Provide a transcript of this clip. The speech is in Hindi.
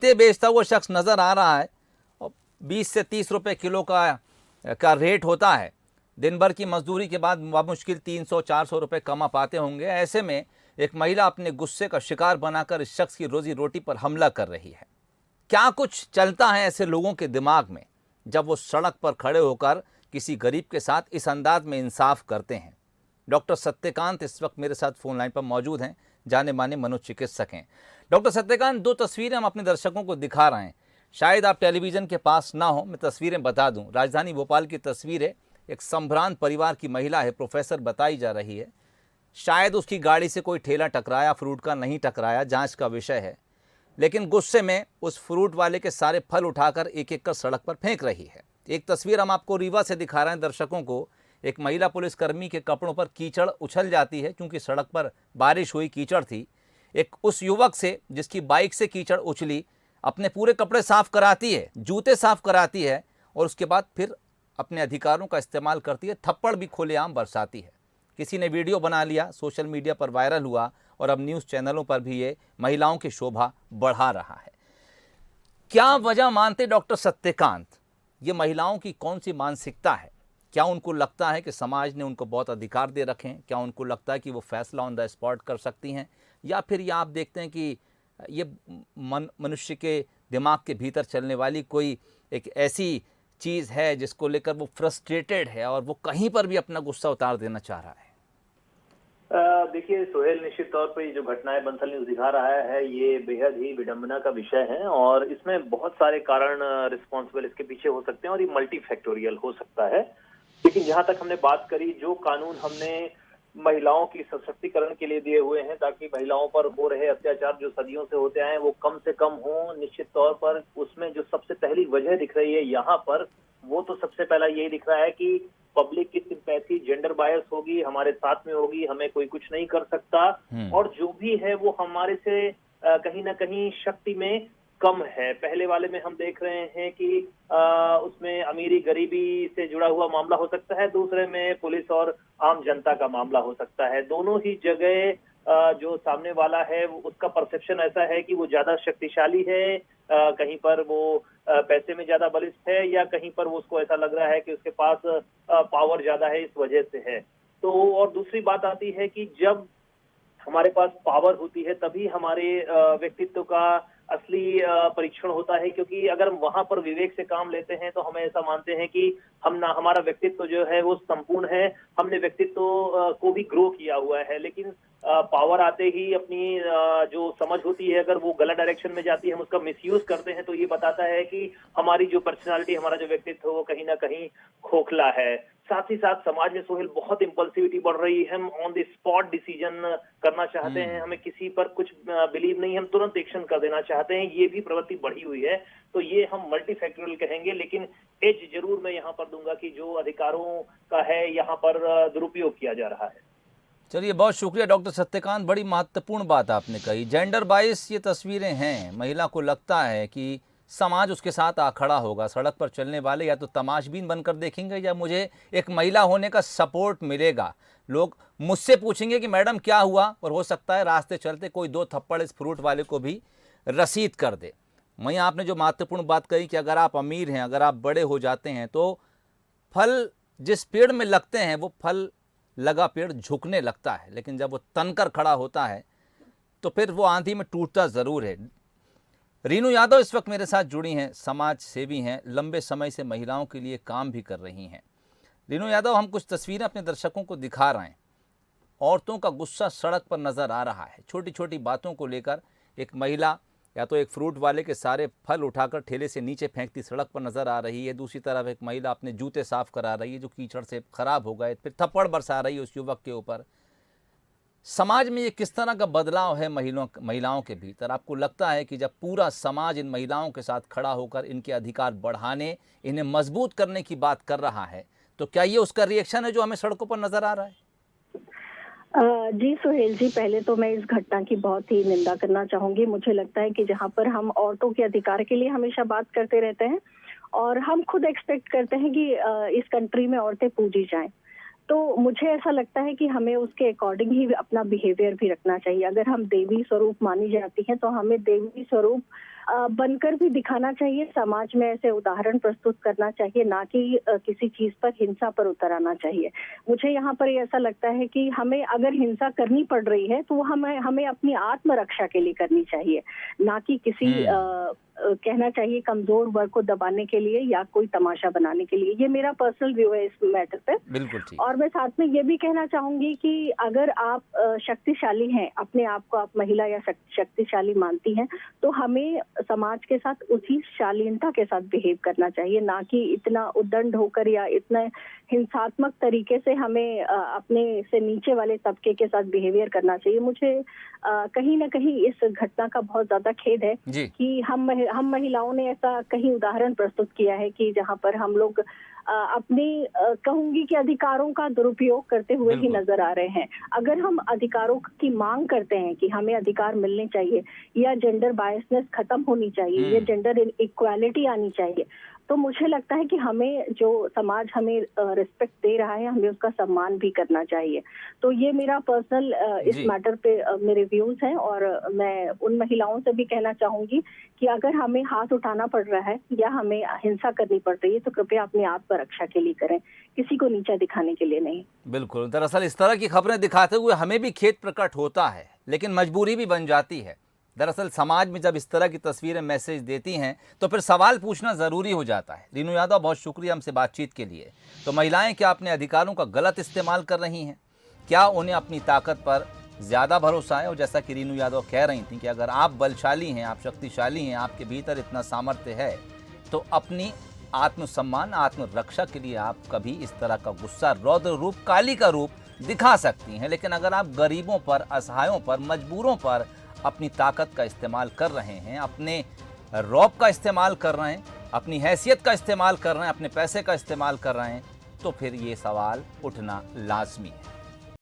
ते बेचता हुआ शख्स नज़र आ रहा है और 20 से 30 रुपए किलो का रेट होता है। दिन भर की मजदूरी के बाद मुश्किल 300-400 रुपये कमा पाते होंगे। ऐसे में एक महिला अपने गुस्से का शिकार बनाकर इस शख्स की रोजी रोटी पर हमला कर रही है। क्या कुछ चलता है ऐसे लोगों के दिमाग में जब वो सड़क पर खड़े होकर किसी गरीब के साथ इस अंदाज में इंसाफ करते हैं। डॉक्टर सत्यकांत इस वक्त मेरे साथ फोन लाइन पर मौजूद हैं, जाने माने मनोचिकित्सक हैं। डॉक्टर सत्यकांत, दो तस्वीरें हम अपने दर्शकों को दिखा रहे हैं। शायद आप टेलीविजन के पास ना हो, मैं तस्वीरें बता दूं। राजधानी भोपाल की तस्वीर है। एक संभ्रांत परिवार की महिला है, प्रोफेसर बताई जा रही है। शायद उसकी गाड़ी से कोई ठेला टकराया, फ्रूट का नहीं टकराया, जांच का विषय है। लेकिन गुस्से में उस फ्रूट वाले के सारे फल उठाकर एक एक कर सड़क पर फेंक रही है। एक तस्वीर हम आपको रीवा से दिखा रहे हैं दर्शकों को। एक महिला पुलिसकर्मी के कपड़ों पर कीचड़ उछल जाती है, क्योंकि सड़क पर बारिश हुई, कीचड़ थी। एक उस युवक से जिसकी बाइक से कीचड़ उछली, अपने पूरे कपड़े साफ कराती है, जूते साफ कराती है और उसके बाद फिर अपने अधिकारों का इस्तेमाल करती है, थप्पड़ भी खुलेआम बरसाती है। किसी ने वीडियो बना लिया, सोशल मीडिया पर वायरल हुआ और अब न्यूज़ चैनलों पर भी ये महिलाओं की शोभा बढ़ा रहा है। क्या वजह मानते डॉक्टर सत्यकांत, ये महिलाओं की कौन सी मानसिकता है? क्या उनको लगता है कि समाज ने उनको बहुत अधिकार दे रखे हैं? क्या उनको लगता है कि वो फैसला ऑन द स्पॉट कर सकती हैं? या फिर ये आप देखते हैं कि ये मनुष्य के दिमाग के भीतर चलने वाली कोई एक ऐसी चीज़ है जिसको लेकर वो फ्रस्ट्रेटेड है और वो कहीं पर भी अपना गुस्सा उतार देना चाह रहा है? देखिए सोहेल, निश्चित तौर पर ये जो घटनाएं बंसल न्यूज दिखा रहा है ये बेहद ही विडंबना का विषय है और इसमें बहुत सारे कारण रिस्पॉन्सिबल इसके पीछे हो सकते हैं और ये मल्टी फैक्टोरियल हो सकता है। लेकिन जहां तक हमने बात करी, जो कानून हमने महिलाओं की सशक्तिकरण के लिए दिए हुए हैं ताकि महिलाओं पर हो रहे अत्याचार जो सदियों से होते आए वो कम से कम हो, निश्चित तौर पर उसमें जो सबसे पहली वजह दिख रही है यहाँ पर, वो तो सबसे पहला यही दिख रहा है कि पब्लिक की सिंपैथी जेंडर बायस होगी, हमारे साथ में होगी, हमें कोई कुछ नहीं कर सकता और जो भी है वो हमारे से कहीं ना कहीं शक्ति में कम है। पहले वाले में हम देख रहे हैं कि उसमें अमीरी गरीबी से जुड़ा हुआ मामला हो सकता है, दूसरे में पुलिस और आम जनता का मामला हो सकता है। दोनों ही जगह जो सामने वाला है उसका परसेप्शन ऐसा है कि वो ज्यादा शक्तिशाली है, कहीं पर वो पैसे में ज्यादा बलिष्ठ है या कहीं पर वो उसको ऐसा लग रहा है कि उसके पास पावर ज्यादा है, इस वजह से है। तो और दूसरी बात आती है कि जब हमारे पास पावर होती है तभी हमारे व्यक्तित्व का असली परीक्षण होता है, क्योंकि अगर हम वहां पर विवेक से काम लेते हैं तो हमें ऐसा मानते हैं कि हम ना, हमारा व्यक्तित्व जो है वो संपूर्ण है, हमने व्यक्तित्व को भी ग्रो किया हुआ है। लेकिन पावर आते ही अपनी जो समझ होती है अगर वो गलत डायरेक्शन में जाती है, हम उसका मिसयूज करते हैं, तो ये बताता है कि हमारी जो पर्सनालिटी, हमारा जो व्यक्तित्व है वो कहीं ना कहीं खोखला है। साथ ही साथ समाज में सोहेल बहुत इम्पल्सिविटी बढ़ रही है, हम ऑन द स्पॉट डिसीजन करना चाहते हैं, हमें किसी पर कुछ बिलीव नहीं, हम तुरंत एक्शन कर देना चाहते हैं, ये भी प्रवृत्ति बढ़ी हुई है। तो ये हम मल्टीफैक्टोरियल कहेंगे, लेकिन एज जरूर मैं यहाँ पर दूंगा कि जो अधिकारों का है यहाँ पर दुरुपयोग किया जा रहा है। चलिए, बहुत शुक्रिया डॉक्टर सत्यकांत, बड़ी महत्वपूर्ण बात आपने कही। जेंडर बाइस ये तस्वीरें हैं। महिला को लगता है कि समाज उसके साथ आ खड़ा होगा, सड़क पर चलने वाले या तो तमाशबीन बनकर देखेंगे या मुझे एक महिला होने का सपोर्ट मिलेगा। लोग मुझसे पूछेंगे कि मैडम क्या हुआ, और हो सकता है रास्ते चलते कोई दो थप्पड़ इस फ्रूट वाले को भी रसीद कर दे। वहीं आपने जो महत्वपूर्ण बात कही कि अगर आप अमीर हैं, अगर आप बड़े हो जाते हैं तो फल जिस पेड़ में लगते हैं वो फल लगा पेड़ झुकने लगता है, लेकिन जब वो तनकर खड़ा होता है तो फिर वो आंधी में टूटता ज़रूर है। रीनू यादव इस वक्त मेरे साथ जुड़ी हैं, समाज सेवी हैं, लंबे समय से महिलाओं के लिए काम भी कर रही हैं। रीनू यादव, हम कुछ तस्वीरें अपने दर्शकों को दिखा रहे हैं। औरतों का गुस्सा सड़क पर नज़र आ रहा है, छोटी छोटी बातों को लेकर। एक महिला या तो एक फ्रूट वाले के सारे फल उठाकर ठेले से नीचे फेंकती सड़क पर नज़र आ रही है, दूसरी तरफ एक महिला अपने जूते साफ करा रही है जो कीचड़ से खराब हो गए, फिर थप्पड़ बरसा रही है उस युवक के ऊपर। समाज में ये किस तरह का बदलाव है महिलाओं के भीतर? आपको लगता है कि जब पूरा समाज इन महिलाओं के साथ खड़ा होकर इनके अधिकार बढ़ाने, इन्हें मजबूत करने की बात कर रहा है, तो क्या ये उसका रिएक्शन है जो हमें सड़कों पर नजर आ रहा है? जी सोहेल जी, पहले तो मैं इस घटना की बहुत ही निंदा करना चाहूंगी। मुझे लगता है कि जहां पर हम औरतों के अधिकार के लिए हमेशा बात करते रहते हैं और हम खुद एक्सपेक्ट करते हैं कि इस कंट्री में औरतें पूजी जाएं, तो मुझे ऐसा लगता है कि हमें उसके अकॉर्डिंग ही अपना बिहेवियर भी रखना चाहिए। अगर हम देवी स्वरूप मानी जाती हैं तो हमें देवी स्वरूप बनकर भी दिखाना चाहिए, समाज में ऐसे उदाहरण प्रस्तुत करना चाहिए, ना कि किसी चीज पर हिंसा पर उतर आना चाहिए। मुझे यहाँ पर ऐसा लगता है कि हमें अगर हिंसा करनी पड़ रही है तो वो हमें हमें अपनी आत्मरक्षा के लिए करनी चाहिए, ना कि किसी कहना चाहिए कमजोर वर्ग को दबाने के लिए या कोई तमाशा बनाने के लिए। ये मेरा पर्सनल व्यू है इस मैटर पे। बिल्कुल ठीक। और मैं साथ में ये भी कहना चाहूंगी कि अगर आप शक्तिशाली हैं, अपने आप को आप महिला या शक्तिशाली मानती हैं, तो हमें समाज के साथ उसी शालीनता के साथ बिहेव करना चाहिए, ना कि इतना उद्दंड होकर या इतना हिंसात्मक तरीके से हमें अपने से नीचे वाले तबके के साथ बिहेवियर करना चाहिए। मुझे कहीं ना कहीं इस घटना का बहुत ज्यादा खेद है कि हम महिलाओं ने ऐसा कहीं उदाहरण प्रस्तुत किया है कि जहां पर हम लोग अपने कहूंगी कि अधिकारों का दुरुपयोग करते हुए ही नजर आ रहे हैं। अगर हम अधिकारों की मांग करते हैं कि हमें अधिकार मिलने चाहिए या जेंडर बायसनेस खत्म होनी चाहिए या जेंडर इक्वालिटी आनी चाहिए, तो मुझे लगता है कि हमें जो समाज हमें रिस्पेक्ट दे रहा है, हमें उसका सम्मान भी करना चाहिए। तो ये मेरा पर्सनल इस मैटर पे मेरे व्यूज हैं। और मैं उन महिलाओं से भी कहना चाहूंगी कि अगर हमें हाथ उठाना पड़ रहा है या हमें हिंसा करनी पड़ रही है तो कृपया अपने आत्मरक्षा के लिए करें, किसी को नीचा दिखाने के लिए नहीं। बिल्कुल। दरअसल इस तरह की खबरें दिखाते हुए हमें भी खेद प्रकट होता है, लेकिन मजबूरी भी बन जाती है। दरअसल समाज में जब इस तरह की तस्वीरें मैसेज देती हैं तो फिर सवाल पूछना ज़रूरी हो जाता है। रीनू यादव, बहुत शुक्रिया हमसे बातचीत के लिए। तो महिलाएं क्या अपने अधिकारों का गलत इस्तेमाल कर रही हैं? क्या उन्हें अपनी ताकत पर ज़्यादा भरोसा है? और जैसा कि रीनू यादव कह रही थी कि अगर आप बलशाली हैं, आप शक्तिशाली हैं, आपके भीतर इतना सामर्थ्य है, तो अपनी आत्मसम्मान, आत्मरक्षा के लिए आप कभी इस तरह का गुस्सा, रौद्र रूप, काली का रूप दिखा सकती हैं। लेकिन अगर आप गरीबों पर, असहायों पर, मजबूरों पर अपनी ताकत का इस्तेमाल कर रहे हैं, अपने रौब का इस्तेमाल कर रहे हैं, अपनी हैसियत का इस्तेमाल कर रहे हैं, अपने पैसे का इस्तेमाल कर रहे हैं, तो फिर ये सवाल उठना लाजमी है।